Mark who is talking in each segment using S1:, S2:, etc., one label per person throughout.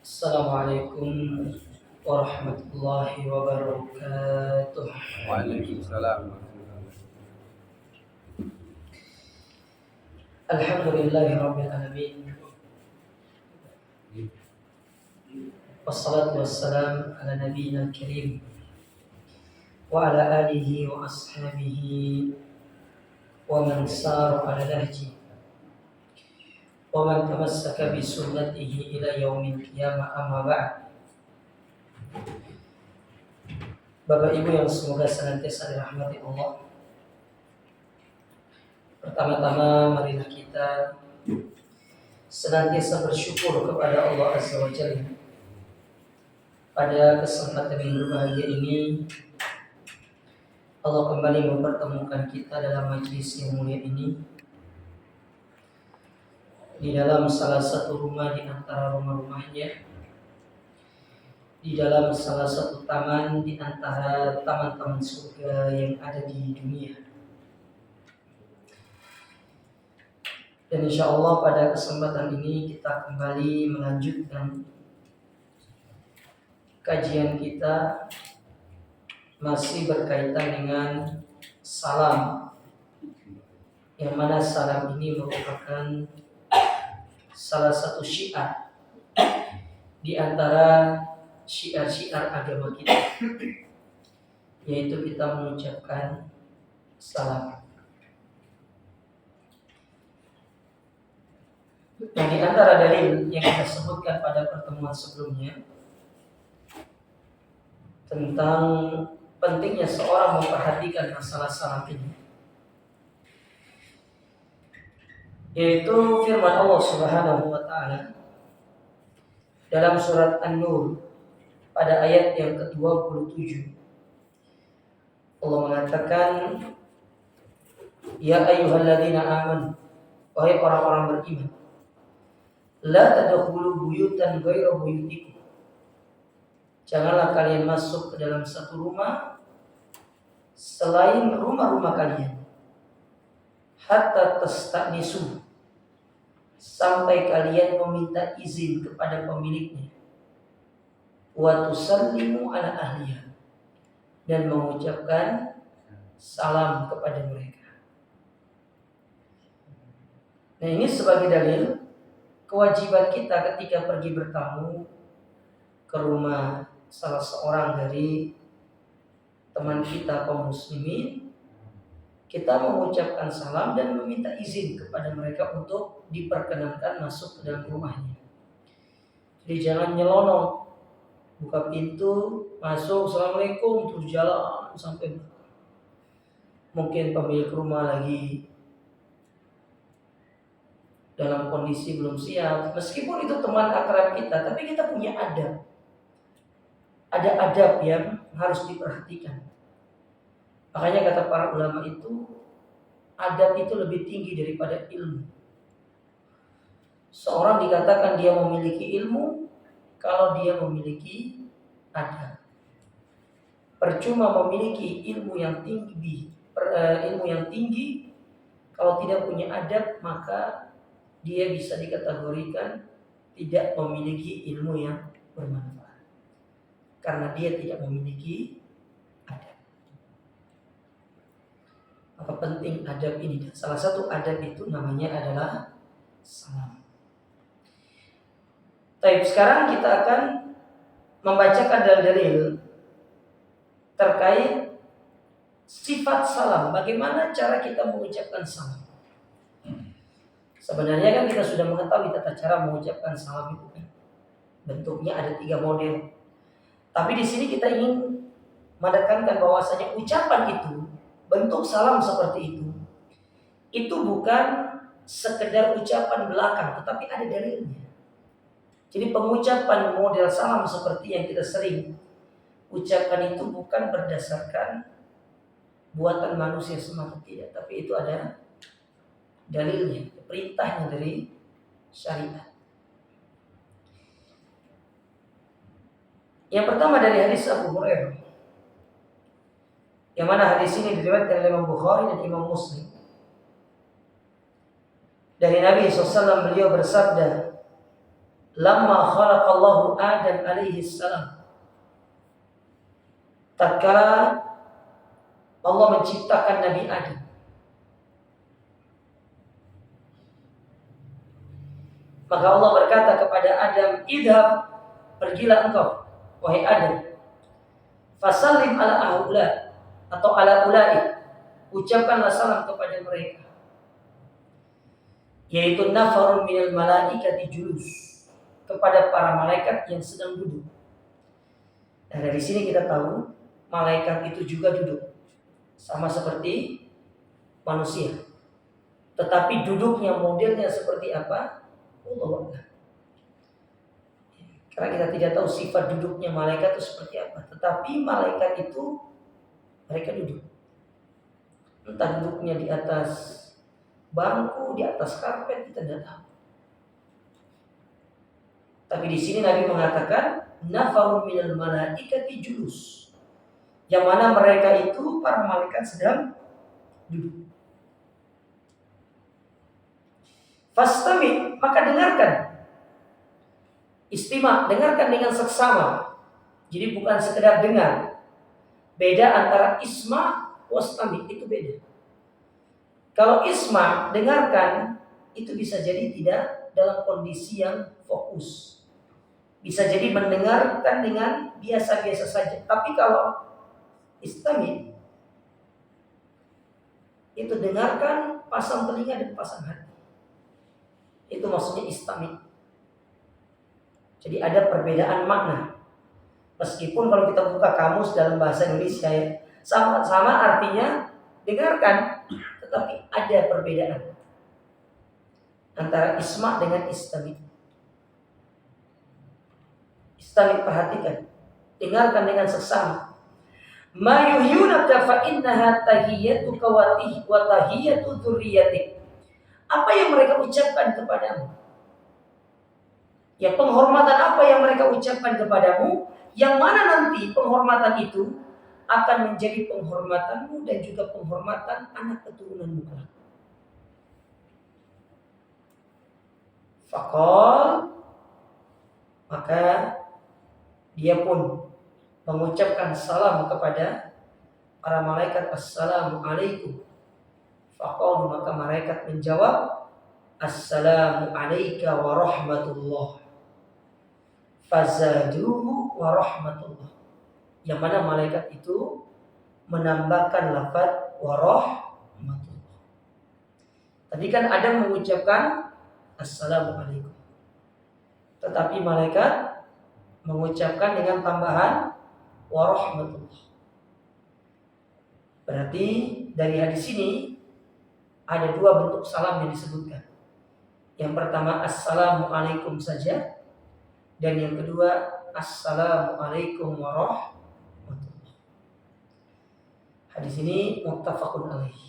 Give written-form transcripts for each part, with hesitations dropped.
S1: Assalamualaikum warahmatullahi wabarakatuh.
S2: Waalaikumsalam.
S1: Alhamdulillahi rabbil alamin. Wassalatu wassalam ala nabiyyina karim wa ala alihi wa ashabihi wa man sara ala nahji wa man tamassaka bi sunnatihi ila yaumil qiyamah, amma ba'd. Bapak Ibu yang semoga senantiasa dirahmati Allah, pertama-tama marilah kita senantiasa bersyukur kepada Allah Azza wa Jalla. Pada kesempatan yang berbahagia ini, Allah kembali mempertemukan kita dalam majelis yang mulia ini, di dalam salah satu rumah di antara rumah-rumahnya, di dalam salah satu taman di antara taman-taman surga yang ada di dunia. Dan insya Allah pada kesempatan ini kita kembali melanjutkan kajian kita, masih berkaitan dengan salam, yang mana salam ini merupakan salah satu syiar di antara syiar-syiar agama kita, yaitu kita mengucapkan salam. Nah, di antara dalil yang kita sebutkan pada pertemuan sebelumnya tentang pentingnya seorang memperhatikan masalah salam ini, yaitu firman Allah Subhanahu wa taala dalam surat An-Nur pada ayat yang ke-27. Allah mengatakan, ya ayyuhalladzina amanu, wahai orang-orang beriman, la tadkhulu buyutan ghayra buyutikum, janganlah kalian masuk ke dalam satu rumah selain rumah-rumah kalian, hatta tastanisu, sampai kalian meminta izin kepada pemiliknya, wa tusallimu ala ahliha, dan mengucapkan salam kepada mereka. Nah, ini sebagai dalil kewajiban kita ketika pergi bertamu ke rumah salah seorang dari teman kita kaum muslimin, kita mengucapkan salam dan meminta izin kepada mereka untuk diperkenankan masuk ke dalam rumahnya. Jadi jangan nyelonong, buka pintu, masuk, assalamualaikum, terus jalan sampai mungkin pemilik rumah lagi dalam kondisi belum siap. Meskipun itu teman akrab kita, tapi kita punya adab. Ada adab yang harus diperhatikan. Makanya kata para ulama itu, adab itu lebih tinggi daripada ilmu. Seorang dikatakan dia memiliki ilmu kalau dia memiliki adab. Percuma memiliki ilmu yang tinggi, kalau tidak punya adab, maka dia bisa dikategorikan tidak memiliki ilmu yang bermanfaat, karena dia tidak memiliki adab. Maka penting adab ini, dan salah satu adab itu namanya adalah salam. Baik, sekarang kita akan membacakan dalil terkait sifat salam. Bagaimana cara kita mengucapkan salam? Sebenarnya kan kita sudah mengetahui tata cara mengucapkan salam itu kan. Bentuknya ada 3 model. Tapi di sini kita ingin menekankan bahwasanya ucapan itu, bentuk salam seperti itu bukan sekedar ucapan belakang, tetapi ada dalilnya. Jadi pengucapan model salam seperti yang kita sering ucapkan itu bukan berdasarkan buatan manusia semata, tidak, tapi itu ada dalilnya, perintahnya dari syariat. Yang pertama dari hadis Abu Hurairah, yang mana hadis ini diriwayatkan oleh Imam Bukhari dan Imam Muslim. Dari Nabi SAW, beliau bersabda, lamma khalaqallahu Adam alaihi salam, tatkala Allah menciptakan Nabi Adam, maka Allah berkata kepada Adam, idhab, pergilah engkau wahai Adam, fasallim ala haula atau ala ulai, ucapkanlah salam kepada mereka, yaitu nafarun minal malaikati julus, kepada para malaikat yang sedang duduk. Nah, dari sini kita tahu malaikat itu juga duduk sama seperti manusia. Tetapi duduknya modelnya seperti apa? Allah. Karena kita tidak tahu sifat duduknya malaikat itu seperti apa. Tetapi malaikat itu mereka duduk. Entah duduknya di atas bangku, di atas karpet, kita tidak tahu. Tapi di sini Nabi mengatakan nafarun minal malaikati julus, yang mana mereka itu para malaikat sedang duduk. Fastami, maka dengarkan. Istima, dengarkan dengan seksama. Jadi bukan sekedar dengar. Beda antara isma wastami, itu beda. Kalau isma, dengarkan, itu bisa jadi tidak dalam kondisi yang fokus. Bisa jadi mendengarkan dengan biasa-biasa saja. Tapi kalau istami, itu dengarkan, pasang telinga dan pasang hati. Itu maksudnya istami. Jadi ada perbedaan makna. Meskipun kalau kita buka kamus dalam bahasa Indonesia ya, sama-sama artinya dengarkan, tetapi ada perbedaan antara isma dengan istami. Istami, perhatikan, dengarkan dengan seksama. Ma yuhyunaka fa innaha tahiyyatuka wa tahiyyatu dzurriyyatik. Apa yang mereka ucapkan kepadamu? Ya, penghormatan apa yang mereka ucapkan kepadamu, yang mana nanti penghormatan itu akan menjadi penghormatanmu dan juga penghormatan anak keturunanmu kelak. Faqal, maka dia pun mengucapkan salam kepada para malaikat, assalamualaikum. Faqalu, maka malaikat menjawab, assalamu alayka wa rahmatullah. Fazaduhu wa rahmatullah. Yang mana malaikat itu menambahkan lafaz wa rahmatullah. Tadi kan Adam mengucapkan assalamu alaikum, tetapi malaikat mengucapkan dengan tambahan wa rahmatullah. Berarti dari hadis ini ada dua bentuk salam yang disebutkan. Yang pertama assalamu alaikum saja, dan yang kedua assalamu alaikum warahmatullah. Hadis ini muttafaqun alaih.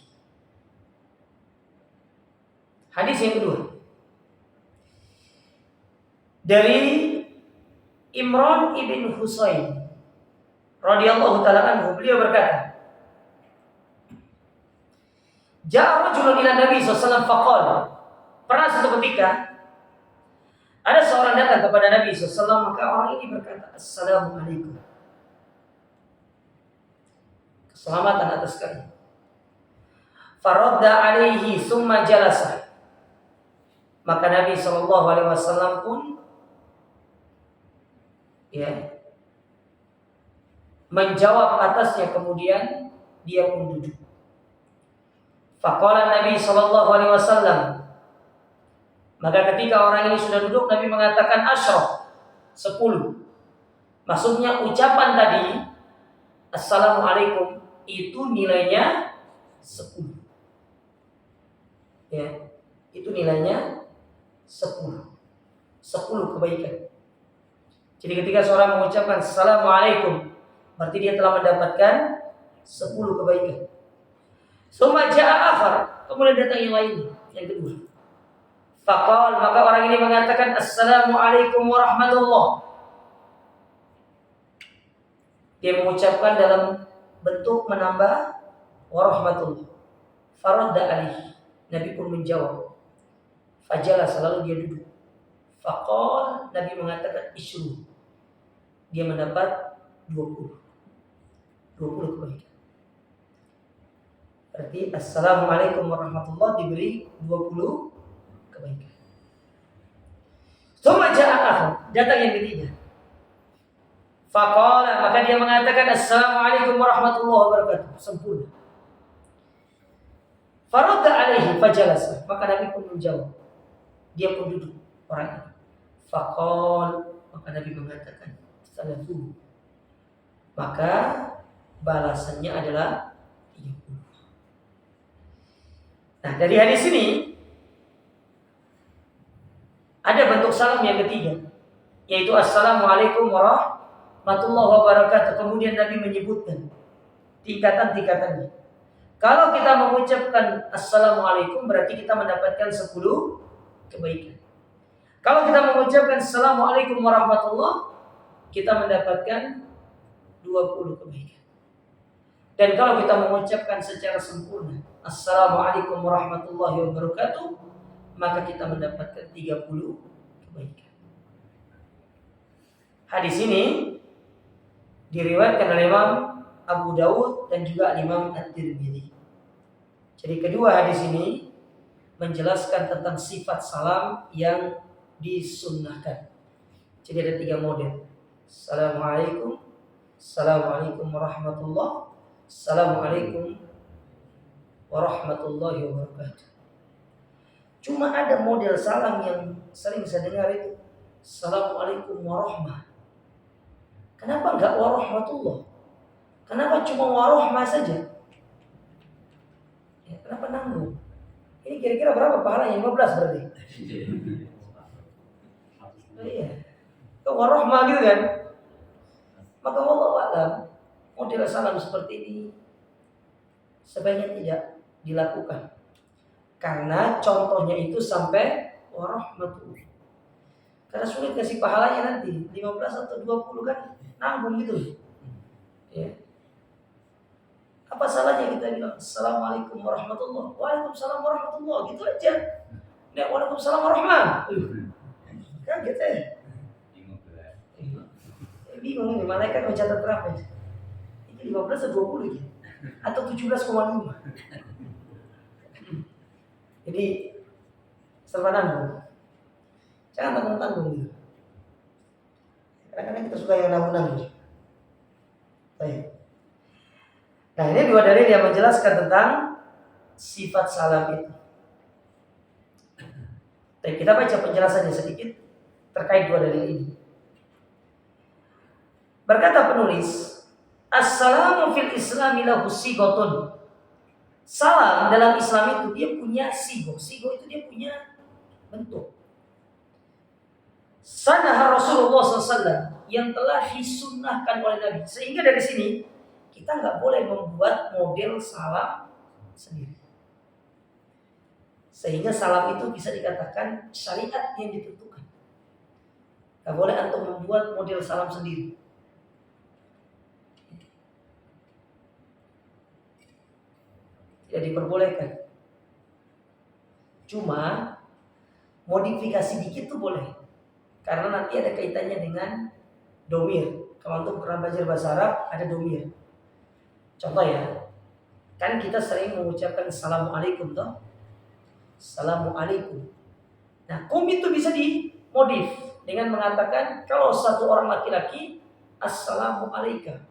S1: Hadis yang kedua dari Imran ibn Husain radhiyallahu taala anhu, beliau berkata, Ja'a rajulun ila Nabi sallallahu alaihi wasallam faqala. Pernah suatu ketika ada seorang datang kepada Nabi sallallahu alaihi wasallam, maka orang ini berkata, assalamu alaikum. Keselamatan atas kalian. Faradda alaihi summa jalasa. Maka Nabi sallallahu alaihi wasallam pun menjawab atasnya, kemudian dia pun duduk. Faqala Nabi sallallahu alaihi wasallam, maka ketika orang ini sudah duduk, Nabi mengatakan asyraf, 10. Maksudnya ucapan tadi assalamualaikum itu nilainya 10. Ya, itu nilainya 10. 10 kebaikan. Jadi ketika seorang mengucapkan assalamualaikum, berarti dia telah mendapatkan 10 kebaikan. Summa ja'a akhar, kemudian datang yang lain, yang kedua. Faqal, maka orang ini mengatakan assalamualaikum warahmatullah. Dia mengucapkan dalam bentuk menambah warahmatullah. Faradda alaihi, Nabi pun menjawab. Fajalah, selalu dia duduk. Faqal, Nabi mengatakan isyru. Dia mendapat 20 kebaikan. Berarti assalamualaikum warahmatullahi diberi 20 kebaikan. Tsumma jaa'a, datang yang ketiga. Faqala, maka dia mengatakan assalamualaikum warahmatullahi wabarakatuh, sempurna. Faradda alaihi fajalasa, maka Nabi pun menjawab. Dia pun duduk orang itu. Faqal, maka Nabi mengatakan salafu. Maka balasannya adalah 30. Nah, dari hadis ini ada bentuk salam yang ketiga, yaitu assalamualaikum warahmatullahi wabarakatuh. Kemudian Nabi menyebutkan tingkatan-tingkatannya. Kalau kita mengucapkan assalamualaikum berarti kita mendapatkan 10 kebaikan. Kalau kita mengucapkan assalamualaikum warahmatullahi, kita mendapatkan 20 kebaikan. Dan kalau kita mengucapkan secara sempurna assalamualaikum warahmatullahi wabarakatuh, maka kita mendapatkan 30 kebaikan. Hadis ini diriwayatkan oleh Imam Abu Dawud dan juga Imam At-Tirmidzi. Jadi kedua hadis ini menjelaskan tentang sifat salam yang disunnahkan. Jadi ada 3 model. Assalamualaikum, assalamualaikum warahmatullahi, assalamualaikum warahmatullahi wabarakatuh. Cuma ada model salam yang sering saya dengar itu assalamualaikum warahmah. Kenapa enggak warahmatullah? Kenapa cuma warahmah saja? Ya, kenapa nanggung? Ini kira-kira berapa pahalanya? 15 berarti. Iya. Ke warahmah gitu kan? Maka wallahu a'lam, model salam seperti ini sebaiknya tidak dilakukan. Karena contohnya itu sampai warahmatullah. Karena sulit kasih pahalanya nanti 15 atau 20 kan nanggung gitu. Ya. Apa salahnya kita bilang assalamualaikum warahmatullahi, waalaikumsalam warahmatullahi, gitu aja. Nek waalaikumsalam warahmatullahi. Kaget bingung ini malaikat mencatat berapa? Ini 15 atau 20 gitu. Atau 17,5. Jadi serba nanggung. Jangan tanggung-tanggung gitu. Kadang-kadang kita suka yang nanggung-nanggung. Baik. Nah, ini 2 dalil yang menjelaskan tentang sifat salam itu. Dan kita baca penjelasannya sedikit terkait 2 dalil ini. Berkata penulis, assalamu fil islami lahu sigotun. Salam dalam Islam itu dia punya sigo. Sigo itu dia punya bentuk. Sanah Rasulullah SAW yang telah disunnahkan oleh Nabi. Sehingga dari sini kita nggak boleh membuat model salam sendiri. Sehingga salam itu bisa dikatakan syariat yang ditentukan. Nggak boleh antum membuat model salam sendiri. Tidak diperbolehkan. Cuma modifikasi dikit tuh boleh. Karena nanti ada kaitannya dengan domir. Kalau untuk pernah belajar bahasa Arab ada domir. Contoh ya, kan kita sering mengucapkan assalamualaikum toh. Assalamualaikum. Nah, kum itu bisa dimodif dengan mengatakan kalau satu orang laki-laki assalamualaikum.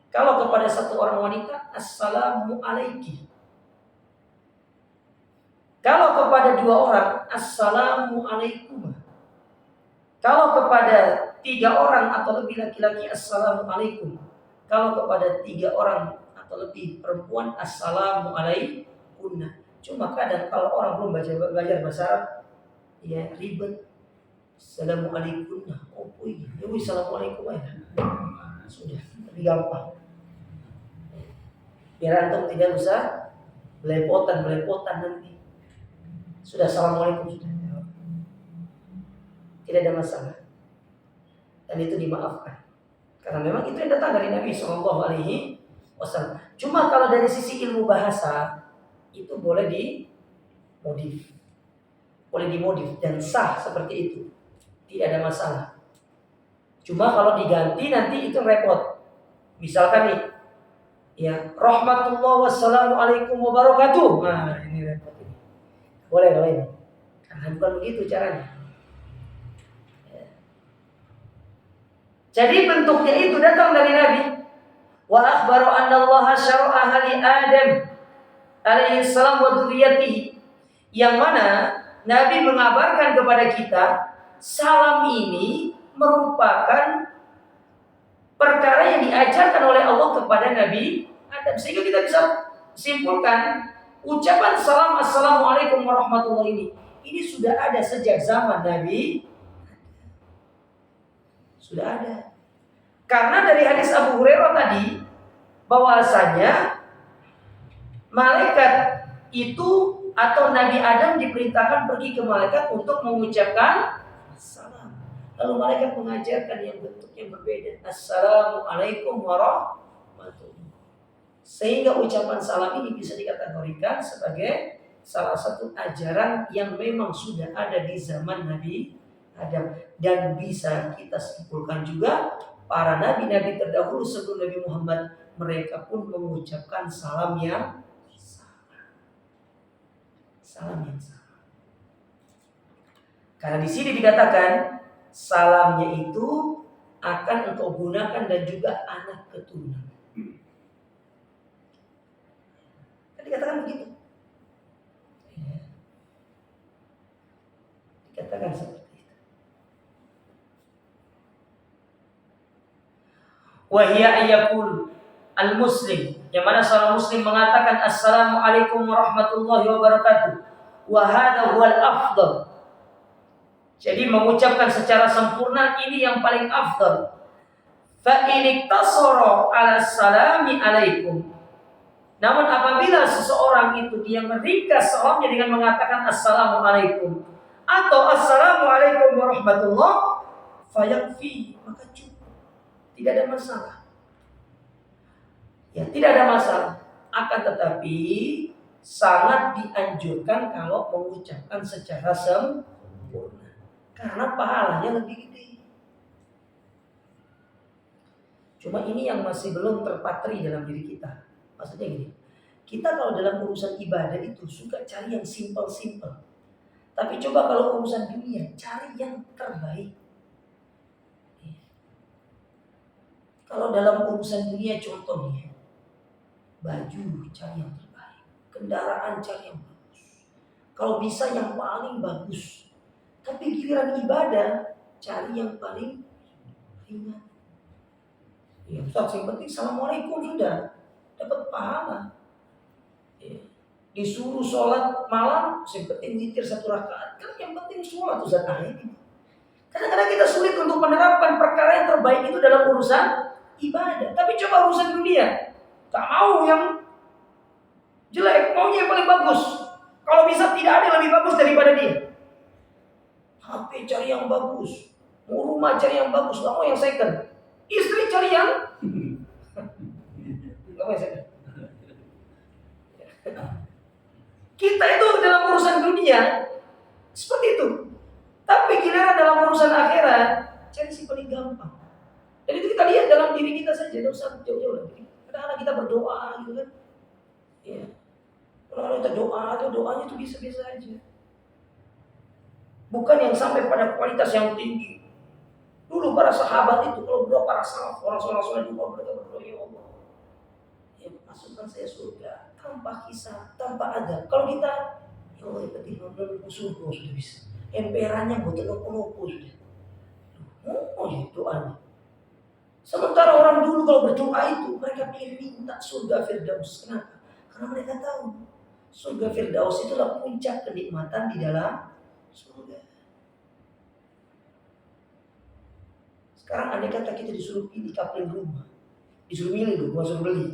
S1: Kalau kepada satu orang wanita assalamualaiki. Kalau kepada 2 orang assalamualaikum. Kalau kepada 3 orang atau lebih laki-laki assalamualaikum. Kalau kepada 3 orang atau lebih perempuan assalamualaikunna. Cuma kadang kalau orang belum belajar bahasa Arab ya ribet. Assalamualaikum. Oh, iya. Ya assalamualaikum aja. Sudah, lebih gampang. Biar antum tidak usah belepotan nanti. Sudah assalamualaikum sudah. Tidak ada masalah. Dan itu dimaafkan. Karena memang itu yang datang dari Nabi SAW. Cuma kalau dari sisi ilmu bahasa itu boleh dimodif. boleh dimodif dan sah seperti itu. Tidak ada masalah. Cuma kalau diganti nanti itu repot. Misalkan nih, ya rahmatullah wassalamualaikum wabarakatuh. Nah ini repot ini. Boleh kalau ini. Karena bukan begitu caranya. Jadi bentuknya itu datang dari Nabi. Wa akhbaru anna Allah syara'a li Adam alaihi salam wa dzurriyyatihi. Yang mana Nabi mengabarkan kepada kita salam ini merupakan perkara yang diajarkan oleh Allah kepada Nabi Adam. Sehingga kita bisa simpulkan ucapan salam assalamualaikum warahmatullahi ini sudah ada sejak zaman Nabi. Sudah ada. Karena dari hadis Abu Hurairah tadi bahwasanya malaikat itu atau Nabi Adam diperintahkan pergi ke malaikat untuk mengucapkan salam. Lalu malaikat mengajarkan yang bentuk yang berbeda. Assalamualaikum warahmatullahi. Sehingga ucapan salam ini bisa dikategorikan sebagai salah satu ajaran yang memang sudah ada di zaman Nabi Adam. Dan bisa kita simpulkan juga para nabi-nabi terdahulu sebelum Nabi Muhammad, mereka pun mengucapkan salam yang sama. Salam yang sama. Karena di sini dikatakan salamnya itu akan engkau gunakan dan juga anak keturunan. Kan dikatakan begitu. Dikatakan seperti itu. Wahia ayyakul al-muslim, yang mana seorang muslim mengatakan assalamualaikum warahmatullahi wabarakatuh. Wa hadha huwal afdal. Jadi mengucapkan secara sempurna ini yang paling afdal. Fa in iktasara ala salami alaikum. Namun apabila seseorang itu dia meringkas salamnya dengan mengatakan assalamualaikum atau assalamualaikum warahmatullahi fayakfi, maka cukup. Tidak ada masalah. Ya, tidak ada masalah. Akan tetapi sangat dianjurkan kalau mengucapkan secara sempurna. Karena pahalanya lebih gede. Cuma ini yang masih belum terpatri dalam diri kita. Maksudnya gini, kita kalau dalam urusan ibadah itu suka cari yang simpel-simpel. Tapi coba kalau urusan dunia, cari yang terbaik. Kalau dalam urusan dunia contohnya, baju cari yang terbaik, kendaraan cari yang bagus. Kalau bisa yang paling bagus. Tapi giliran ibadah, cari yang paling ringan. Ya Ustaz, yang penting assalamualaikum sudah dapat pahala. Ya. Disuruh sholat malam, yang penting witir 1 rakaat. Kan yang penting sholat Ustaz. Nah ini. Kadang-kadang kita sulit untuk menerapkan perkara yang terbaik itu dalam urusan ibadah. Tapi coba urusan dunia, tak mau yang jelek, maunya yang paling bagus. Kalau bisa tidak ada yang lebih bagus daripada dia. HP cari yang bagus, mau rumah cari yang bagus, gak mau yang second. Istri cari yang gak mau yang second. Kita itu dalam urusan dunia seperti itu. Tapi giliran dalam urusan akhirat cari si paling gampang. Dan itu kita lihat dalam diri kita saja, tidak usah jauh-jauh lagi. Kadang-kadang kita berdoa gitu kan. Ya. Kalau kita doanya itu biasa-biasa aja. Bukan yang sampai pada kualitas yang tinggi. Dulu para sahabat itu kalau berdoa, para salaf, orang-orang soleh juga mereka berdoa, ya Allah, ya masukkan saya surga tanpa hisab, tanpa adab. Kalau kita, ya Allah, penting nonton surga sudah bisa. Emperannya buat nopo-nopo sudah. Oh ya doanya. Sementara orang dulu kalau berdoa itu mereka ingin minta surga Firdaus. Kenapa? Karena mereka tahu surga Firdaus itulah puncak kenikmatan di dalam surga. Sekarang andai kata kita disuruh pilih kapling rumah, disuruh milih loh, bukan suruh beli,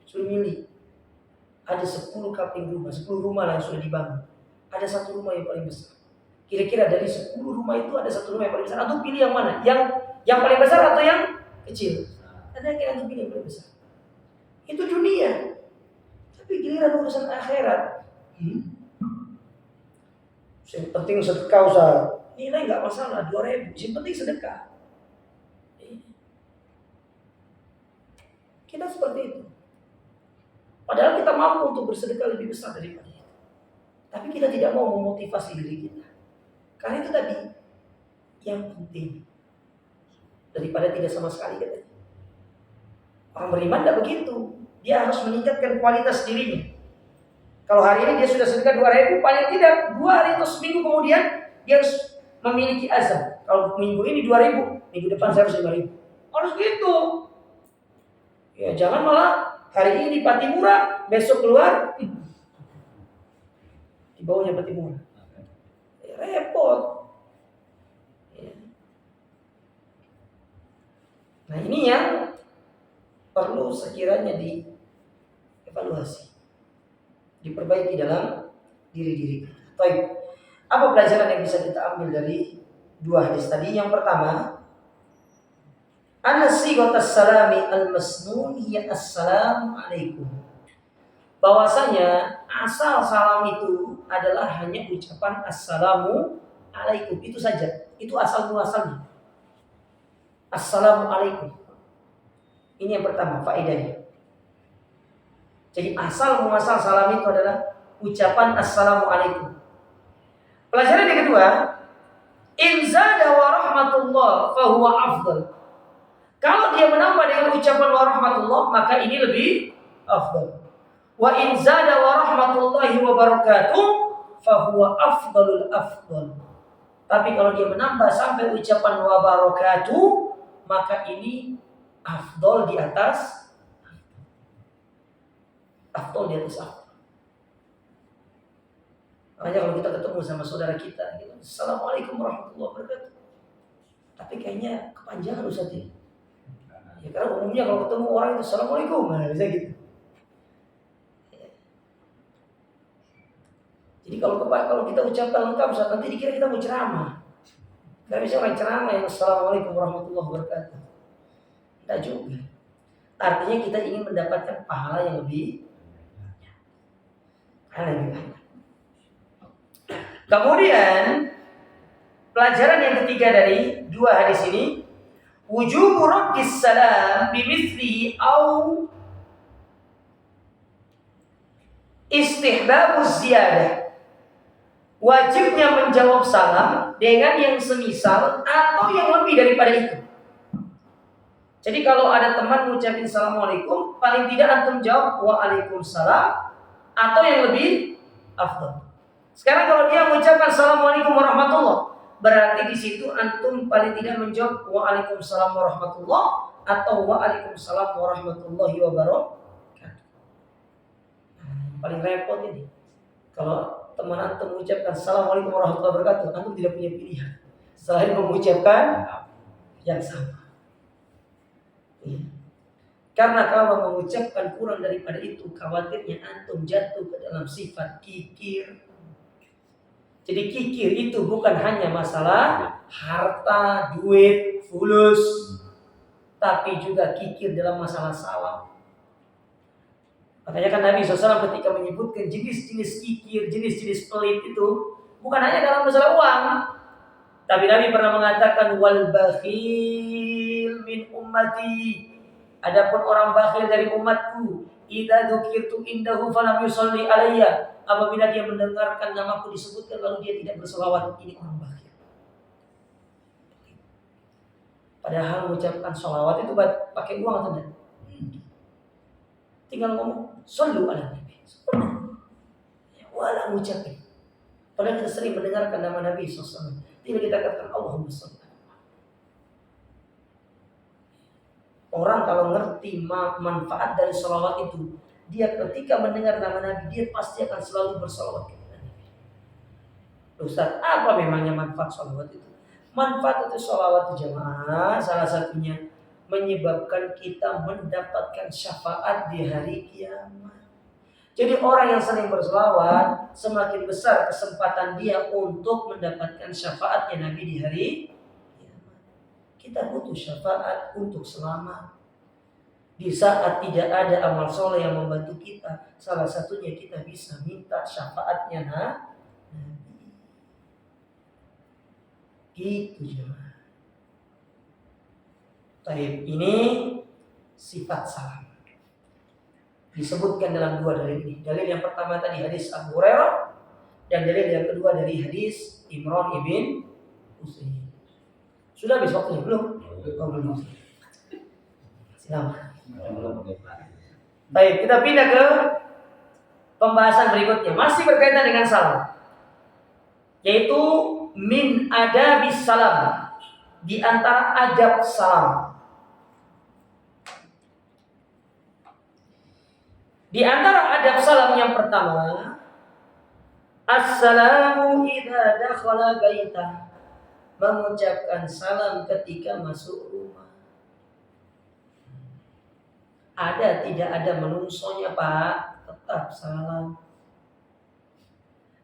S1: suruh milih. Ada 10 kapling rumah, 10 rumah lah yang sudah dibangun. Ada 1 rumah yang paling besar. Kira-kira dari 10 rumah itu ada 1 rumah yang paling besar. Atau pilih yang mana? Yang paling besar atau yang kecil? Ada yang untuk pilih yang paling besar. Itu dunia. Tapi giliran urusan akhirat, Yang penting sedekah Ustaz. Nilai nggak masalah, 2.000. Yang penting sedekah. Kita seperti itu. Padahal kita mampu untuk bersedekah lebih besar daripada itu. Tapi kita tidak mau memotivasi diri kita. Karena itu tadi, yang penting. Daripada tidak sama sekali katanya. Orang beriman tidak begitu. Dia harus meningkatkan kualitas dirinya. Kalau hari ini dia sudah sedekah 2.000, paling tidak 2 hari atau seminggu kemudian dia harus memiliki azam. Kalau minggu ini 2.000, minggu depan saya harus 5.000. Harus gitu. Ya jangan malah hari ini Patimura, besok keluar di bawahnya Patimura. Ya, repot. Ya. Nah ini yang perlu sekiranya dievaluasi, diperbaiki dalam diri-diri kita. Baik. Apa pelajaran yang bisa kita ambil dari 2 hadis tadi? Yang pertama, anna sighatas salami al-masnun hiya assalamu alaikum. Bahwasanya asal salam itu adalah hanya ucapan assalamu alaikum, itu saja. Itu asal muasalnya. Assalamu alaikum. Ini yang pertama faedahnya. Jadi asal muasal salam itu adalah ucapan assalamu alaikum. Pelajaran yang kedua, in zada wa rahmatullah fa huwa afdal. Kalau dia menambah dengan ucapan wa rahmatullah, maka ini lebih afdal. Wa in zada wa rahmatullahi wa barakatuh fa huwa afdalul afdal. Tapi kalau dia menambah sampai ucapan wa barakatuh, maka ini afdal di atas afdal. Makanya kalau kita ketemu sama saudara kita, gitu, assalamualaikum warahmatullahi wabarakatuh. Tapi kayaknya kepanjangan Ustaz ya. Ya karena umumnya kalau ketemu orang itu assalamualaikum, nah bisa gitu. Jadi kalau kita ucapkan lengkap Ustaz, nanti dikira kita mau ceramah. Gak bisa orang ceramah yang assalamualaikum warahmatullahi wabarakatuh. Tidak juga. Artinya kita ingin mendapatkan pahala yang lebih banyak. Kemudian pelajaran yang ketiga dari 2 hadis ini, wujubu raddis salam bimithlihi au istihbabuz ziyadah. Wajibnya menjawab salam dengan yang semisal atau yang lebih daripada itu. Jadi kalau ada teman mengucapkan assalamualaikum, paling tidak antum jawab waalaikumsalam atau yang lebih afdal. Sekarang kalau dia mengucapkan assalamualaikum warahmatullah, berarti di situ antum paling tidak menjawab waalaikumsalam warahmatullah atau waalaikumsalam warahmatullahi wabarakatuh. Paling repot ini. Kalau teman antum mengucapkan assalamualaikum warahmatullahi wabarakatuh, antum tidak punya pilihan selain mengucapkan yang sama. Ya. Karena kalau mengucapkan kurang daripada itu, khawatirnya antum jatuh ke dalam sifat kikir. Jadi kikir itu bukan hanya masalah harta, duit, fulus, tapi juga kikir dalam masalah salam. Makanya kan Nabi SAW ketika menyebutkan jenis-jenis kikir, jenis-jenis pelit itu bukan hanya dalam masalah uang, tapi Nabi pernah mengatakan wal bakhil min ummati. Adapun orang bakhil dari umatku, idza dzukirtu indahu falam yusalli alayya. Apabila dia mendengarkan namaku disebutkan lalu dia tidak berselawat, ini orang bakhil. Padahal mengucapkan selawat itu pakai uang atau tidak? Tinggal ngomong sallu ala nabi. Ya, wala mengucapkan. Padahal kita sering mendengarkan nama Nabi SAW. Tidak kita katakan Allahumma salli. Orang kalau ngerti manfaat dari selawat itu, dia ketika mendengar nama Nabi, dia pasti akan selalu berselawat kepada Nabi. Ustaz, apa memangnya manfaat selawat itu? Manfaat itu selawat itu jemaah, salah satunya menyebabkan kita mendapatkan syafaat di hari kiamat. Jadi orang yang sering berselawat, semakin besar kesempatan dia untuk mendapatkan syafaatnya Nabi di hari kiamat. Kita butuh syafaat untuk selamat. Di saat tidak ada amal soleh yang membantu kita, salah satunya kita bisa minta syafaatnya Nabi. Gitu jemaah. Baik, ini sifat salam. Disebutkan dalam dua dalil ini. Dalil yang pertama tadi hadis Abu Hurairah, dan dalil yang kedua dari hadis Imran ibn Husain. Sudah habis waktunya belum? Oh, belum. Silakan. Baik, kita pindah ke pembahasan berikutnya. Masih berkaitan dengan salam. Yaitu min adabis salam. Di antara adab salam. Di antara adab salam yang pertama, assalamu idza dakhala baitah. Mengucapkan salam ketika masuk rumah. Ada tidak ada menungsonya Pak, tetap salam.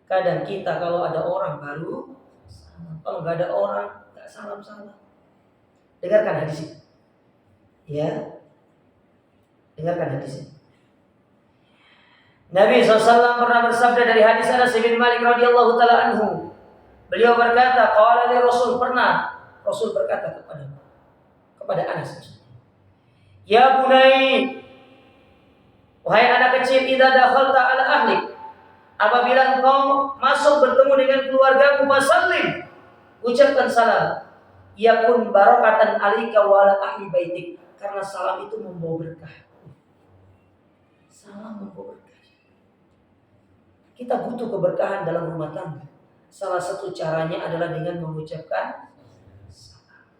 S1: Kadang kita kalau ada orang baru salam. Kalau nggak ada orang nggak salam-salam. Dengarkan hadis ini. Ya, dengarkan hadis ini. Nabi SAW pernah bersabda dari hadis Anas bin Malik radhiyallahu taala anhu. Beliau berkata, qala li Rasul, pernah Rasul berkata kepada Anas, ya bunai, wahai anak kecil, idza dakhalta ala ahlik, apabila engkau masuk bertemu dengan keluargamu, fasallim, ucapkan salam, yakun barakatan alika wa ala ahli baitik, karena salam itu membawa berkah. Salam membawa berkah. Kita butuh keberkahan dalam rumah tangga. Salah satu caranya adalah dengan mengucapkan salam.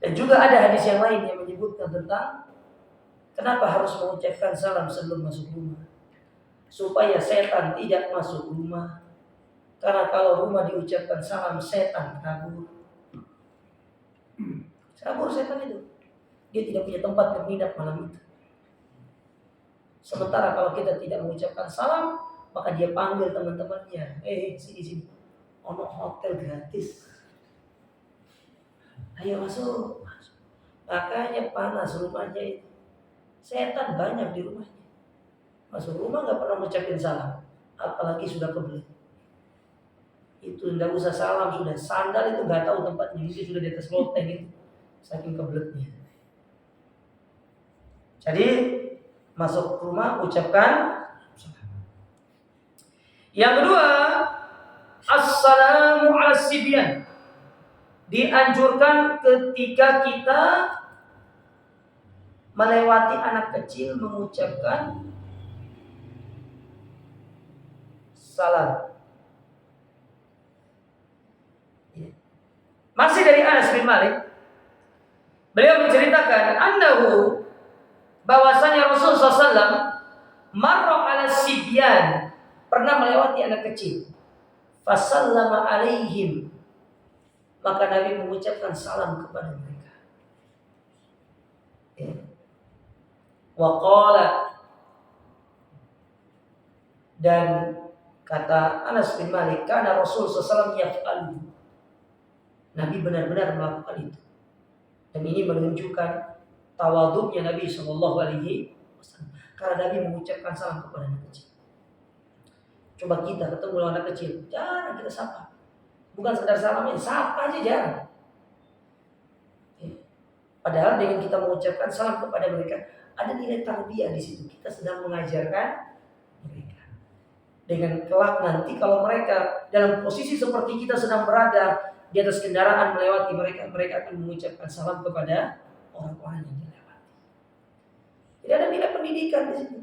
S1: Dan juga ada hadis yang lain yang menyebutkan tentang kenapa harus mengucapkan salam sebelum masuk rumah. Supaya setan tidak masuk rumah. Karena kalau rumah diucapkan salam, setan kabur. Kabur setan itu. Dia tidak punya tempat menginap malam itu. Sementara kalau kita tidak mengucapkan salam, maka dia panggil teman-temannya. Sini. Ono hotel gratis. Ayo masuk. Makanya panas rumahnya itu. Setan banyak di rumahnya. Masuk rumah nggak pernah mengucapkan salam. Apalagi sudah kebelet. Itu tidak usah salam, sudah sandal itu nggak tahu tempatnya. Itu sudah di atas loteng itu. Saking kebeletnya. Jadi masuk rumah ucapkan salam. Yang kedua, assalamu ala sibyan. Dianjurkan ketika kita melewati anak kecil mengucapkan salam. Masih dari Anas bin Malik, beliau menceritakan annahu, bahwasanya Rasul SAW marra ala sibyan, pernah melewati anak kecil, fasallama alaihim, maka Nabi mengucapkan salam kepada mereka. Wa qala, dan kata Anas bin Malik, karena Rasul SAW yaf'alu, Nabi benar-benar melakukan itu. Dan ini menunjukkan tawadhunya Nabi SAW. Karena Nabi mengucapkan salam kepada anak kecil. Coba kita ketemu dengan anak kecil, jarang kita sapa. Bukan sekedar salam, sapa aja jarang. Padahal dengan kita mengucapkan salam kepada mereka, ada nilai tarbiyah di situ. Kita sedang mengajarkan mereka. Dengan kelak nanti kalau mereka dalam posisi seperti kita sedang berada di atas kendaraan melewati mereka, mereka akan mengucapkan salam kepada orang-orang yang dilewati. Jadi ada nilai pendidikan di situ.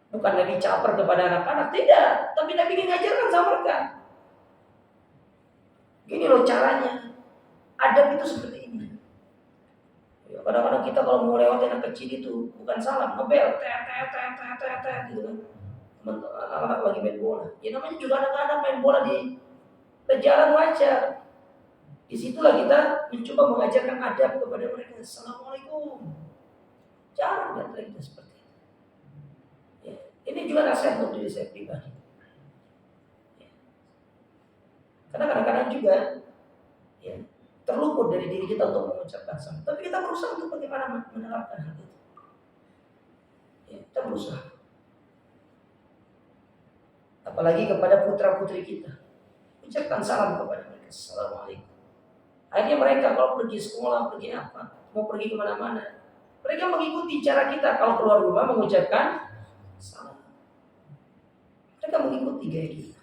S1: Bukan Nabi caper kepada anak-anak, tidak. Tapi Nabi mengajarkan sama mereka. Gini loh caranya. Adab itu seperti ini. Kadang-kadang kita kalau mau lewati anak kecil itu bukan salam, ngebel, tet gitu kan. Anak-anak lagi main bola. Ya namanya juga anak-anak main bola di jalan wajar. Disitulah kita mencoba mengajarkan adab kepada mereka. Assalamualaikum. Jarang dan kita seperti itu. Ya. Ini juga nasihat untuk diri saya pribadi. Ya. Karena kadang-kadang juga ya, terluput dari diri kita untuk mengucapkan salam. Tapi kita berusaha untuk bagaimana menerapkan hal itu. Ya, kita berusaha. apalagi kepada putra-putri kita. Ucapkan salam kepada mereka. Assalamualaikum. Akhirnya mereka kalau pergi sekolah, pergi apa, mau pergi kemana-mana, mereka mengikuti cara kita kalau keluar rumah mengucapkan salam. Mereka mengikuti gaya kita.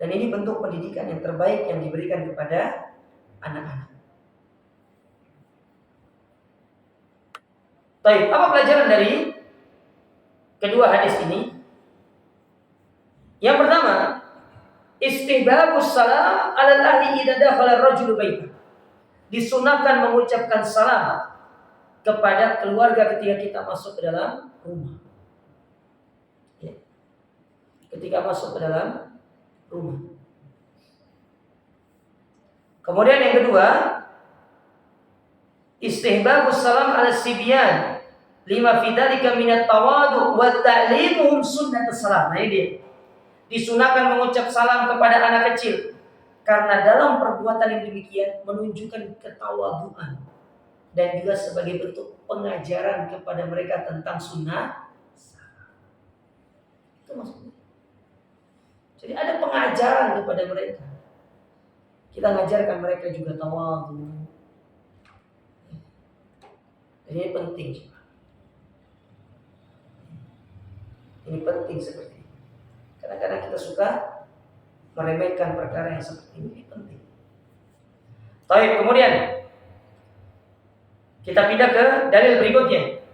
S1: Dan ini bentuk pendidikan yang terbaik yang diberikan kepada anak-anak. Baik, apa pelajaran dari kedua hadis ini? Yang pertama, istihbabus salam 'alal ahli idza dakhala ar-rajulu baitah. Disunahkan mengucapkan salam kepada keluarga ketika kita masuk ke dalam rumah. Ya. Ketika masuk ke dalam rumah. Kemudian yang kedua, istihbabus salam 'ala sibyan lima fi dzalika minat tawadu wa ta'limuhum sunnatus salam. Nah, ini dia. Disunahkan mengucap salam kepada anak kecil karena dalam perbuatan yang demikian menunjukkan ketawaduan dan juga sebagai bentuk pengajaran kepada mereka tentang sunnah. Itu maksudnya. Jadi ada pengajaran kepada mereka. Kita mengajarkan mereka juga tawadu. Ini penting. Ini penting seperti ini. Kadang-kadang kita suka meremehkan perkara yang seperti ini penting. Baik, kemudian kita pindah ke dalil berikutnya.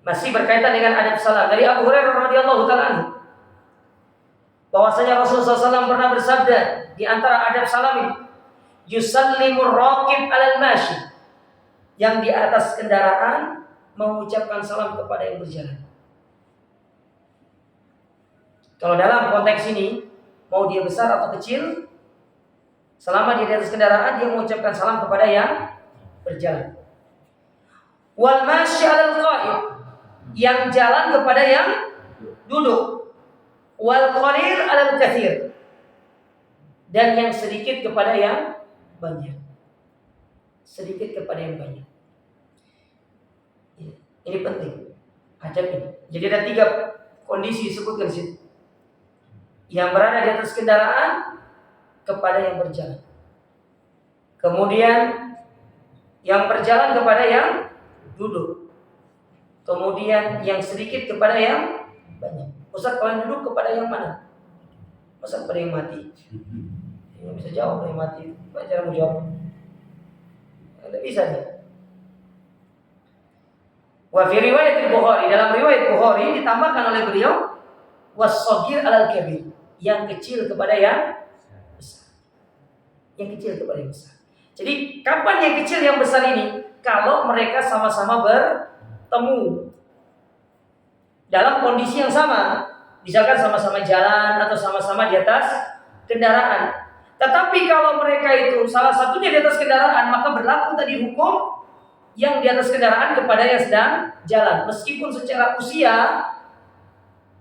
S1: Masih berkaitan dengan adab salam dari Abu Hurairah radhiyallahu taala anhu. Bahwasanya Rasulullah SAW pernah bersabda di antara adab salam ini, yusallimur raqib 'alal mashi. Yang di atas kendaraan mengucapkan salam kepada yang berjalan. Kalau dalam konteks ini, mau dia besar atau kecil, selama dia di atas kendaraan, dia mengucapkan salam kepada yang berjalan. Wal masyi 'alal qa'id, yang jalan kepada yang duduk. Wal qalil 'alal katsir, dan yang sedikit kepada yang banyak. Sedikit kepada yang banyak. Ini penting. Adab ini. Jadi ada 3 kondisi disebutkan di situ. Yang berada di atas kendaraan kepada yang berjalan. Kemudian yang berjalan kepada yang duduk. Kemudian yang sedikit kepada yang banyak. Ustaz, kalau yang duduk kepada yang mana? Masa kepada yang mati? Ini bisa jawab yang mati. Bagaimana cara mau jawab? Tidak bisa nih. Wa fi riwayat Bukhari, dalam riwayat Bukhari ditambahkan oleh beliau was-shaghir 'alal kabir, yang kecil kepada yang besar. Yang kecil kepada yang besar. Jadi kapan yang kecil yang besar ini? Kalau mereka sama-sama bertemu dalam kondisi yang sama, misalkan sama-sama jalan atau sama-sama di atas kendaraan. Tetapi kalau mereka itu salah satunya di atas kendaraan, maka berlaku tadi hukum yang di atas kendaraan kepada yang sedang jalan. Meskipun secara usia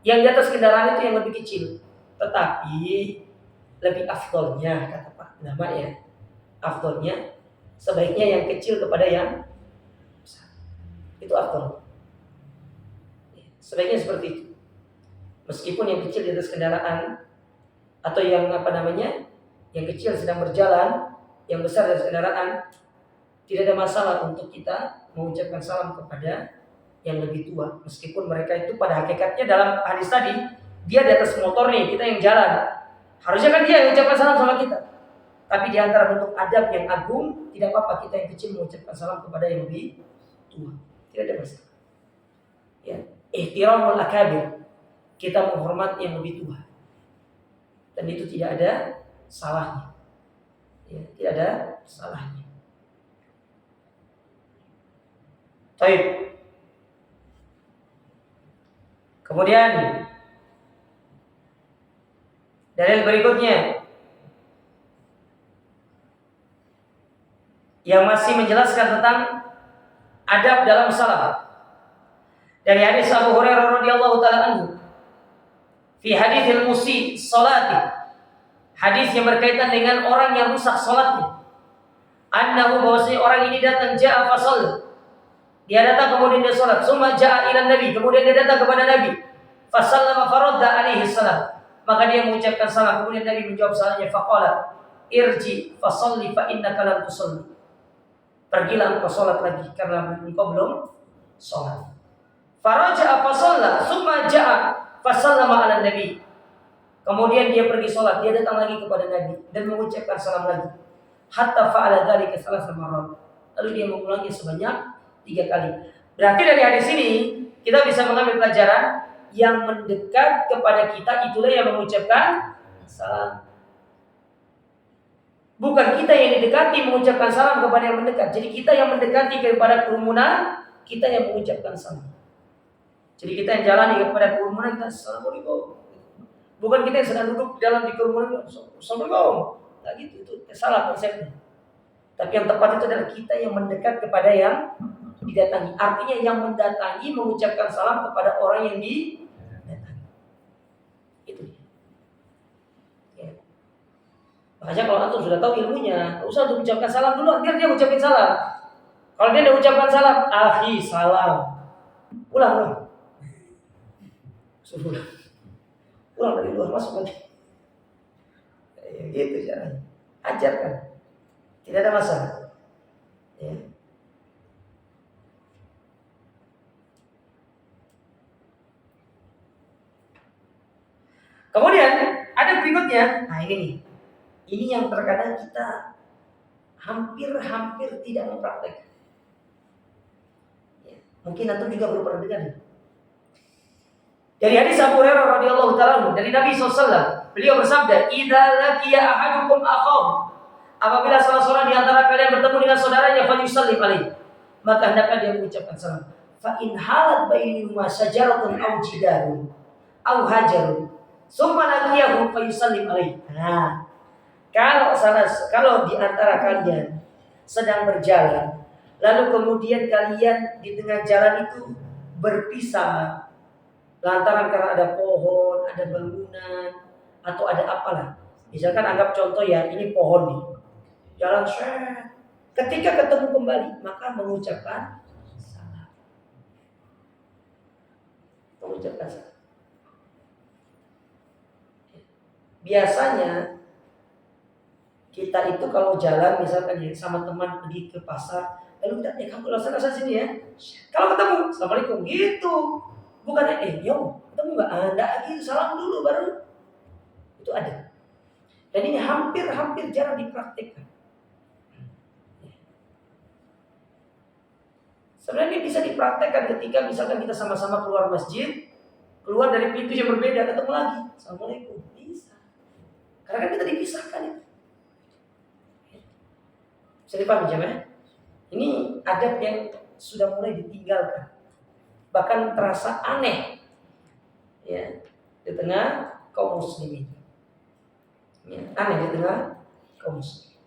S1: yang di atas kendaraan itu yang lebih kecil, tetapi lebih afdolnya, kata Pak ulama ya, afdolnya sebaiknya yang kecil kepada yang besar. Itu afdol. Sebaiknya seperti itu. Meskipun yang kecil di atas kendaraan atau yang yang kecil sedang berjalan, yang besar di atas kendaraan, tidak ada masalah untuk kita mengucapkan salam kepada yang lebih tua. Meskipun mereka itu pada hakikatnya dalam hadis tadi, dia di atas motor nih, kita yang jalan. Harusnya kan dia yang mengucapkan salam sama kita. Tapi di antara bentuk adab yang agung, tidak apa-apa kita yang kecil mengucapkan salam kepada yang lebih tua. Tidak ada masalah. Ya, ihtiramul akabir. Kita menghormati yang lebih tua. Dan itu tidak ada salahnya. Ya, tidak ada salahnya. Baik. Kemudian dalil berikutnya yang masih menjelaskan tentang adab dalam salat. Dari hadis Abu Hurairah radhiyallahu taala anhu, fi haditsil musi salati, hadis yang berkaitan dengan orang yang rusak salatnya. Annahu, bahwasanya orang ini datang ja'a fa shalla. Dia datang kemudian dia salat, summa ja'a ila Nabi, kemudian dia datang kepada Nabi. Fa sallama faradda alaihi salam. Maka dia mengucapkan salam. Kemudian Nabi menjawab salamnya, faqala irji fasalli fa innaka lam tusalli. Pergilah engkau salat lagi karena engkau belum salat. Faraja'a fasalla, summa ja'a fasallama ala Nabi. Kemudian dia pergi salat, dia datang lagi kepada Nabi dan mengucapkan salam lagi. Hatta fa'ala dzalika salasal marrat. Lalu dia mengulangi sebanyak 3 kali. Berarti dari hadis ini kita bisa mengambil pelajaran yang mendekat kepada kita itulah yang mengucapkan salam. Bukan kita yang didekati mengucapkan salam kepada yang mendekat. Jadi kita yang mendekati kepada kerumunan, kita yang mengucapkan salam. Jadi kita yang jalan kepada kerumunan, kita assalamualaikum. Bukan kita yang sedang duduk dalam di kerumunan, assalamualaikum. Nah gitu, itu salah konsepnya. Tapi yang tepat itu adalah kita yang mendekat kepada yang didatangi. Artinya yang mendatangi mengucapkan salam kepada orang yang didatangi. Itu dia. Ya. Makanya kalau antum sudah tahu ilmunya, tidak usah untuk ucapkan salam dulu, biar dia ucapin salam. Kalau dia udah ucapkan salam, akhi salam. Ulang. Suruh pulang dari luar masuk nanti. Ya, gitu caranya. Ajarkan. Tidak ada masalah. Ya. Kemudian ada berikutnya. Nah ini nih. Ini yang terkadang kita hampir tidak mempraktekkan. Ya. Mungkin antum juga belum pernah dengar. Dari hadis Abu Hurairah radhiyallahu taala dari Nabi SAW, beliau bersabda, "Idza laqiya ahadukum akhahu," apabila salah seorang di antara kalian bertemu dengan saudaranya, falyusallim alaihi, maka hendaklah dia mengucapkan salam. Fa in halat bainahuma syajaratun aw jidarun aw hajarun, summa laqiyahu falyusallim alaihi. Nah, kalau di antara kalian sedang berjalan, lalu kemudian kalian di tengah jalan itu berpisah lantaran karena ada pohon, ada bangunan, atau ada apalah. Misalkan anggap contoh ya, ini pohon nih. Jalan syah. Ketika ketemu kembali, maka mengucapkan salam. Mengucapkan salam. Biasanya kita itu kalau jalan misalkan ya sama teman pergi ke pasar, lalu kita kamu langsung sini ya. Kalau ketemu, assalamualaikum gitu. Bukan yo, ketemu nggak? Enggak gitu, salam dulu baru. Itu ada. Dan ini hampir jarang dipraktikkan. Sebenarnya bisa dipraktekkan ketika misalkan kita sama-sama keluar masjid, keluar dari pintu yang berbeda, ketemu lagi, assalamualaikum, bisa. Karena kan kita dipisahkan itu. Bisa dipahami jemaah? Ini adab yang sudah mulai ditinggalkan. Bahkan terasa aneh ya di tengah kaum muslimin. Ya, aneh di tengah kaum muslimin.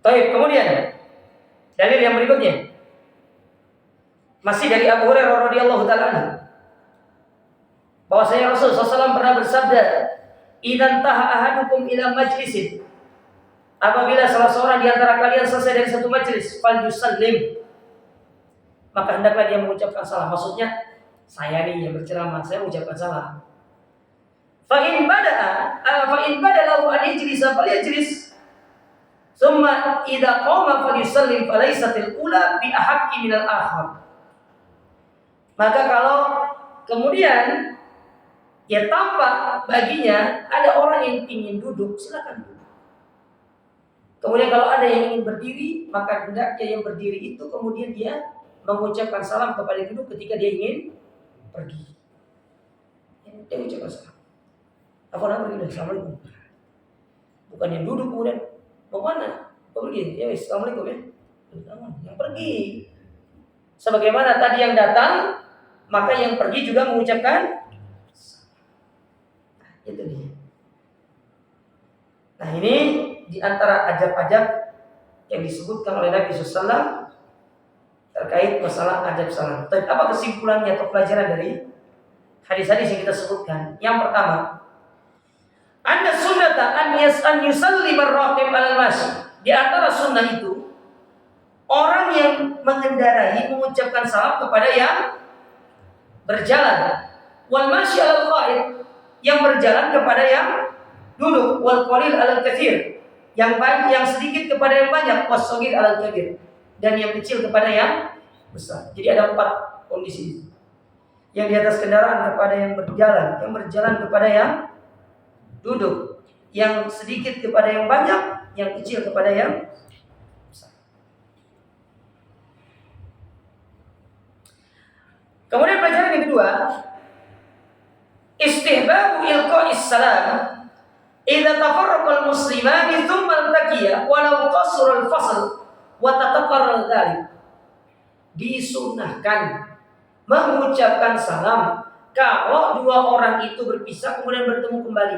S1: Baik, kemudian dalil yang berikutnya masih dari Abu Hurairah radhiyallahu taala bahwasanya Rasul SAW pernah bersabda, "Idzan taha ahadukum ila majlisin," apabila salah seorang di antara kalian selesai dari satu majlis, falyusallim, maka hendaklah dia mengucapkan salam. Maksudnya saya nih yang berceramah, saya mengucapkan salam. Fa in bada lahu an yajlisa falyajlis. Summa idza qama falyusallim falaysatil ula bi ahaqqi minal akhar. Maka kalau kemudian ya tampak baginya ada orang yang ingin duduk, silakan duduk. Kemudian kalau ada yang ingin berdiri, maka hendaknya yang berdiri itu kemudian dia mengucapkan salam kepada yang duduk ketika dia ingin pergi. Dia mengucapkan salam. Aku nak pergi, assalamualaikum. Bukan yang duduk kemudian mau mana? Mau pergi? Ya wis, assalamualaikum ya. Yang pergi. Sebagaimana tadi yang datang, maka yang pergi juga mengucapkan salam. Itu dia. Nah ini di antara adab-adab yang disebutkan oleh Nabi SAW terkait masalah adab salam. Tapi apa kesimpulannya atau pelajaran dari hadis-hadis yang kita sebutkan? Yang pertama, anna sunnata an yusallim ar-raqib al-masy. Di antara sunnah itu orang yang mengendarai mengucapkan salam kepada yang berjalan. Wal masyi 'alal qa'id, yang berjalan kepada yang duduk. Wal qalil 'alal katsir, yang banyak, yang sedikit kepada yang banyak. Was shaghir 'alal kabir, dan yang kecil kepada yang besar. Jadi ada 4 kondisi. Yang di atas kendaraan kepada yang berjalan kepada yang duduk, yang sedikit kepada yang banyak, yang kecil kepada yang besar. Kemudian pelajaran yang kedua, istihbabu ilqa'is salam idza tafarraqa al-muslimani thumma iltaqiya walau qasara al-fasl wa tataqarrar dzalik. Disunnahkan mengucapkan salam kalau 2 orang itu berpisah kemudian bertemu kembali,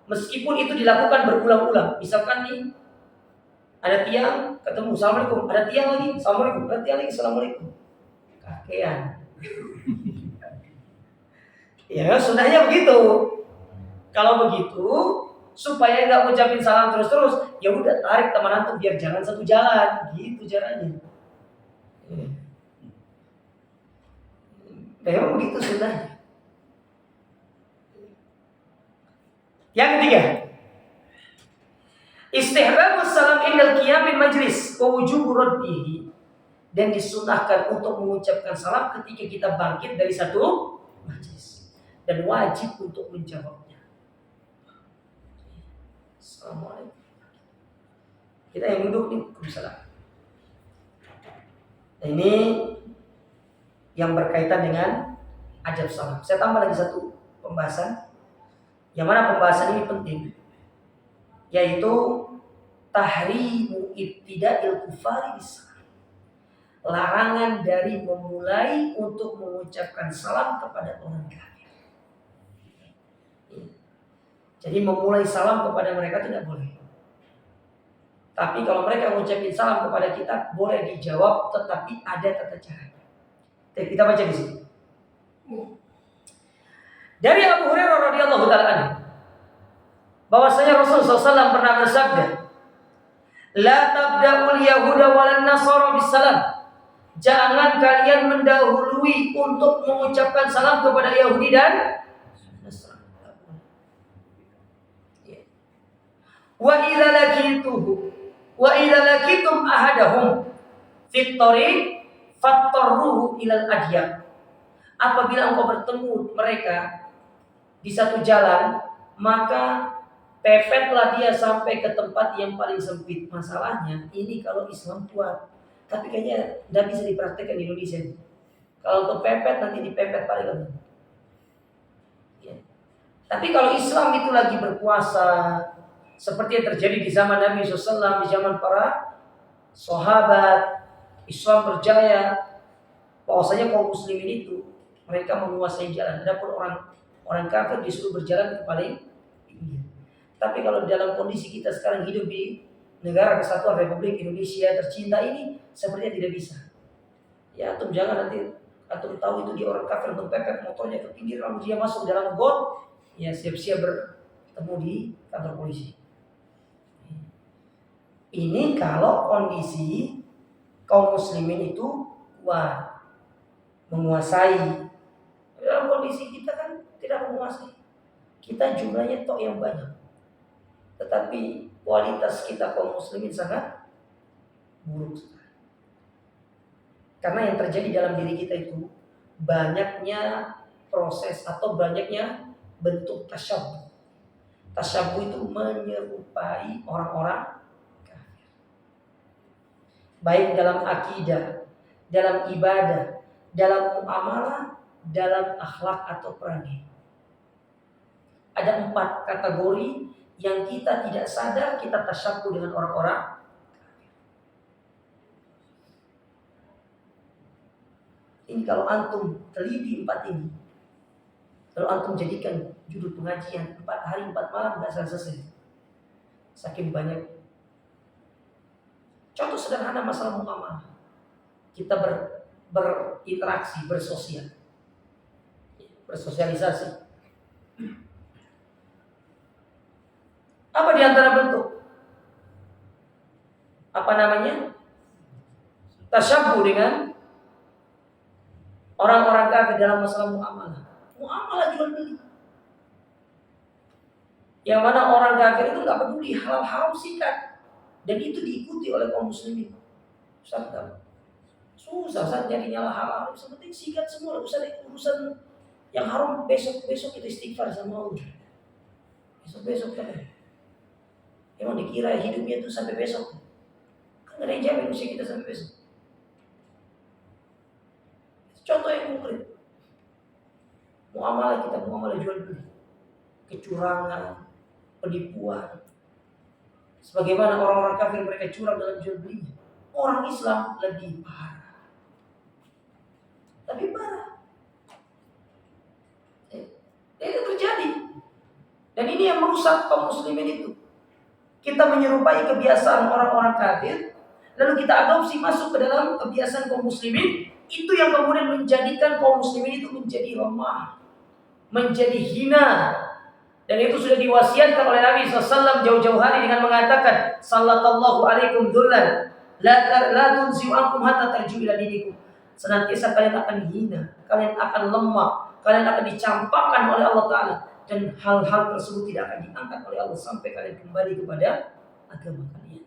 S1: meskipun itu dilakukan berulang-ulang. Misalkan nih, ada tiang ketemu, assalamualaikum, ada tiang lagi, assalamualaikum, ada tiang lagi, assalamualaikum. Kakean. Ya, sunnahnya begitu. Kalau begitu, supaya nggak ngucapin salam terus-terus, ya udah tarik teman antum biar jangan satu jalan, gitu caranya. Memang begitu sunnahnya. Yang ketiga, istihbabus salam indal qiyam min majlis wa wujubu raddihi, dan disunahkan untuk mengucapkan salam ketika kita bangkit dari satu majlis dan wajib untuk menjawabnya. Assalamualaikum. Kita yang duduk nih, Waalaikumsalam. Nah, ini yang berkaitan dengan adab salam. Saya tambah lagi satu pembahasan, yang mana pembahasan ini penting, yaitu tahrimu ibtida'il kufari bisalam. Larangan dari memulai untuk mengucapkan salam kepada orang kafir. Jadi memulai salam kepada mereka tidak boleh. Tapi kalau mereka mengucapkan salam kepada kita, boleh dijawab, tetapi ada tata cara. Kita baca di sini. Dari Abu Hurairah radhiyallahu taala anhu, bahwasanya Rasulullah SAW pernah bersabda, "La tabda'ul yahuda walan nasara bisalam." Jangan kalian mendahului untuk mengucapkan salam kepada Yahudi dan Nasrani. Wa idza lakitum ahadahum fit thariq fattarruhu ilal adya. Apabila engkau bertemu mereka di satu jalan, maka pepetlah dia sampai ke tempat yang paling sempit. Masalahnya ini kalau Islam kuat, tapi kayaknya tidak bisa dipraktekkan di Indonesia. Kalau untuk pepet nanti dipepet paling lembut. Ya. Tapi kalau Islam itu lagi berkuasa, seperti yang terjadi di zaman Nabi SAW, di zaman para sahabat, Islam berjaya, bahwasanya kaum muslimin itu mereka menguasai jalan. Adapun orang kafir disuruh berjalan ke paling pinggir. Tapi kalau dalam kondisi kita sekarang hidup di negara kesatuan Republik Indonesia tercinta ini, sepertinya tidak bisa. Ya, antum jangan nanti antum tahu itu dia orang kafir, antum pepet motornya ke pinggir, lalu dia masuk dalam got, ya siap-siap bertemu di kantor polisi. Ini kalau kondisi kaum muslimin itu kuat, menguasai. Dalam kondisi kita kan tidak menguasai. Kita jumlahnya tok yang banyak, tetapi kualitas kita kaum muslimin sangat buruk sekali. Karena yang terjadi dalam diri kita itu banyaknya proses atau banyaknya bentuk tasyabbuh. Tasyabbuh itu menyerupai orang-orang kafir. Baik dalam akidah, dalam ibadah, dalam muamalah, dalam akhlak atau perangai. Ada 4 kategori yang kita tidak sadar kita tasyabbuh dengan orang-orang. Ini kalau antum teliti 4 ini, kalau antum jadikan judul pengajian 4 hari 4 malam nggak selesai. Saking banyak. Contoh sederhana masalah muamalah. Kita berinteraksi, bersosialisasi. Apa di antara bentuk? Apa namanya? Tasyabbuh dengan orang-orang kafir dalam masalah muamalah. muamalah jual beli. Yang mana orang kafir itu nggak peduli halal haram sikat, dan itu diikuti oleh kaum muslimin. Ustaz, susah saat nyarinya halal haram, seperti sikat semua urusan yang haram besok kita istighfar sama Allah. Besok kan. Emang dikira hidupnya itu sampai besok? Kan nggak ada yang jamin usia kita sampai besok. Contoh yang konkret. Muamalah jual beli, kecurangan, penipuan. Sebagaimana orang-orang kafir mereka curang dalam jual belinya. Orang Islam lebih parah. Lebih parah. Ini terjadi. Dan ini yang merusak kaum muslimin itu. Kita menyerupai kebiasaan orang-orang kafir, lalu kita adopsi masuk ke dalam kebiasaan kaum muslimin, itu yang kemudian menjadikan kaum muslimin itu menjadi lemah, menjadi hina. Dan itu sudah diwasiatkan oleh Nabi SAW jauh-jauh hari dengan mengatakan, sallallahu alaikum dzullan la tunsiu ankum hatta tarji'u ila dinikum. Senantiasa kalian akan hina, kalian akan lemah, kalian akan dicampakkan oleh Allah Ta'ala, dan hal-hal tersebut tidak akan diangkat oleh Allah sampai kalian kembali kepada agama kalian.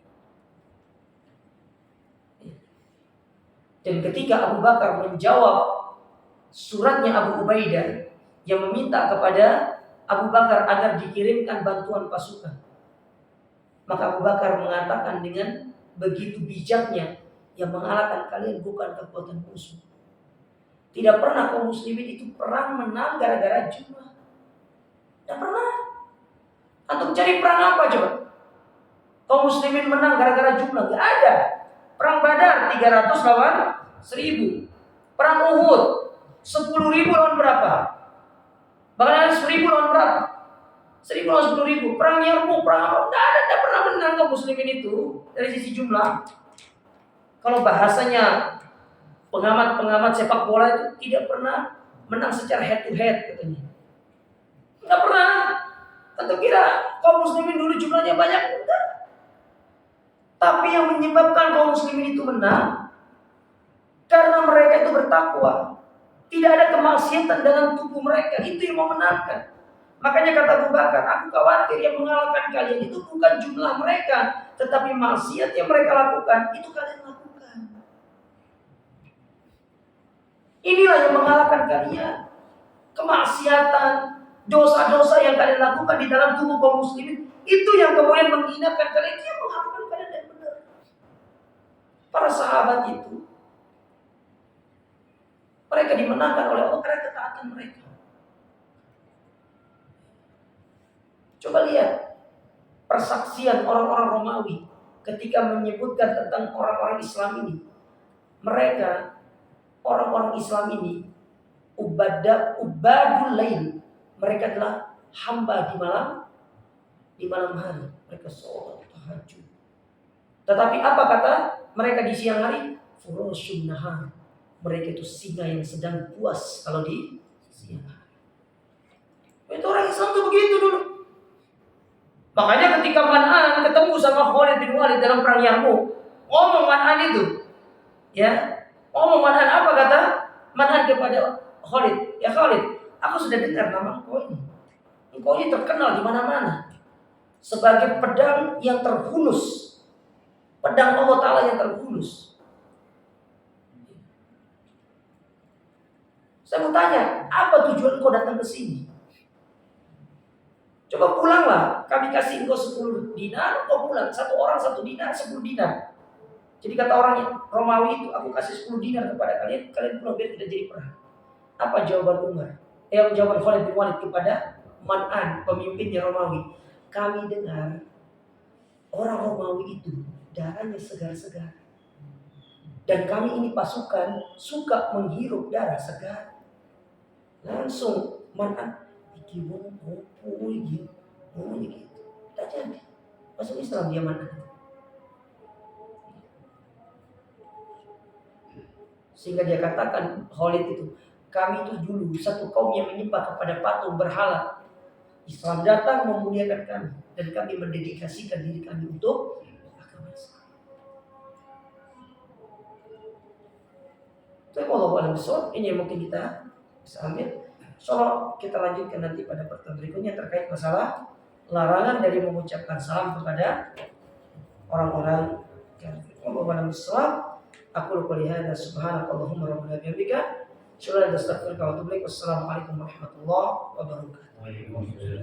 S1: Dan ketika Abu Bakar menjawab suratnya Abu Ubaidah yang meminta kepada Abu Bakar agar dikirimkan bantuan pasukan, maka Abu Bakar mengatakan dengan begitu bijaknya, yang mengalahkan kalian bukan kekuatan musuh. Tidak pernah kaum muslimin itu perang menang gara-gara jumlah. Tidak pernah. Antum cari perang apa coba? Kaum muslimin menang gara-gara jumlah. Gak ada. Perang Badar 300 lawan 1000. Perang Uhud 10.000 lawan berapa? Bahkan ada 1.000 lawan berapa? 1.000 lawan 10.000. Perang Yarmouk, perang apa? Tidak pernah menang kaum muslimin itu dari sisi jumlah. Kalau bahasanya pengamat sepak bola itu tidak pernah menang secara head to head katanya. Tidak pernah. Tentu kira kaum muslimin dulu jumlahnya banyak, enggak. Tapi yang menyebabkan kaum muslimin itu menang karena mereka itu bertakwa. Tidak ada kemaksiatan dalam tubuh mereka, itu yang memenangkan. Makanya kata Abu Bakar, aku khawatir yang mengalahkan kalian itu bukan jumlah mereka, tetapi maksiat yang mereka lakukan, itu kalian lakukan. Inilah yang mengalahkan kalian. Kemaksiatan, dosa-dosa yang kalian lakukan di dalam tubuh kaum muslimin, itu yang kemudian menghinakan kalian, itu yang mengalahkan kalian dan benar. Para sahabat itu, mereka dimenangkan oleh Allah karena ketaatan mereka. Coba lihat persaksian orang-orang Romawi ketika menyebutkan tentang orang-orang Islam ini. Mereka, orang-orang Islam ini, ubadul lail. Mereka adalah hamba di malam hari. Mereka sholat tahajud. Tetapi apa kata mereka di siang hari? Furushun nahar. Mereka itu singa yang sedang puas kalau di siang hari. Itu orang Islam tuh begitu dulu. Makanya ketika Man'an ketemu sama Khalid bin Walid dalam perang Yarmouk, ngomong Man'an itu, ya, ngomong Man'an apa kata Man'an kepada Khalid? Ya Khalid, aku sudah dengar nama engkau ini. Engkau ini terkenal di mana-mana sebagai pedang yang terhunus, pedang Allah Ta'ala yang terhunus. Saya mau tanya, apa tujuan kau datang ke sini? Coba pulanglah, kami kasih engkau 10 dinar, kau pulang. Satu orang 1 dinar, 10 dinar. Jadi kata orang Romawi itu, aku kasih 10 dinar kepada kalian, kalian pulang biar tidak jadi perang. Apa jawaban Umar? Jawaban Khalid bin Walid kepada Man'an, pemimpinnya Romawi. Kami dengar orang Romawi itu darahnya segar-segar. Dan kami ini pasukan suka menghirup darah segar. Langsung Man'an, ngomongnya gitu. Tak jadi. Masuk Islam dia Man'an. Sehingga dia katakan Khalid itu, kami itu dulu satu kaum yang menyembah kepada patung berhala. Islam datang memuliakan kami dan kami mendedikasikan diri kami untuk agama Islam. Tapi Allah alam, ini yang mungkin kita bisa ambil. Insyaallah kita lanjutkan nanti pada pertemuan berikutnya terkait masalah larangan dari mengucapkan salam kepada orang-orang kafir. Wallahu a'lam bishawab. Aku qouli hadza subhanakallahumma rabbana bihamdika asyhadu an la ilaha illa anta astaghfiruka wa atubu ilaik. Wassalamualaikum warahmatullahi wabarakatuh.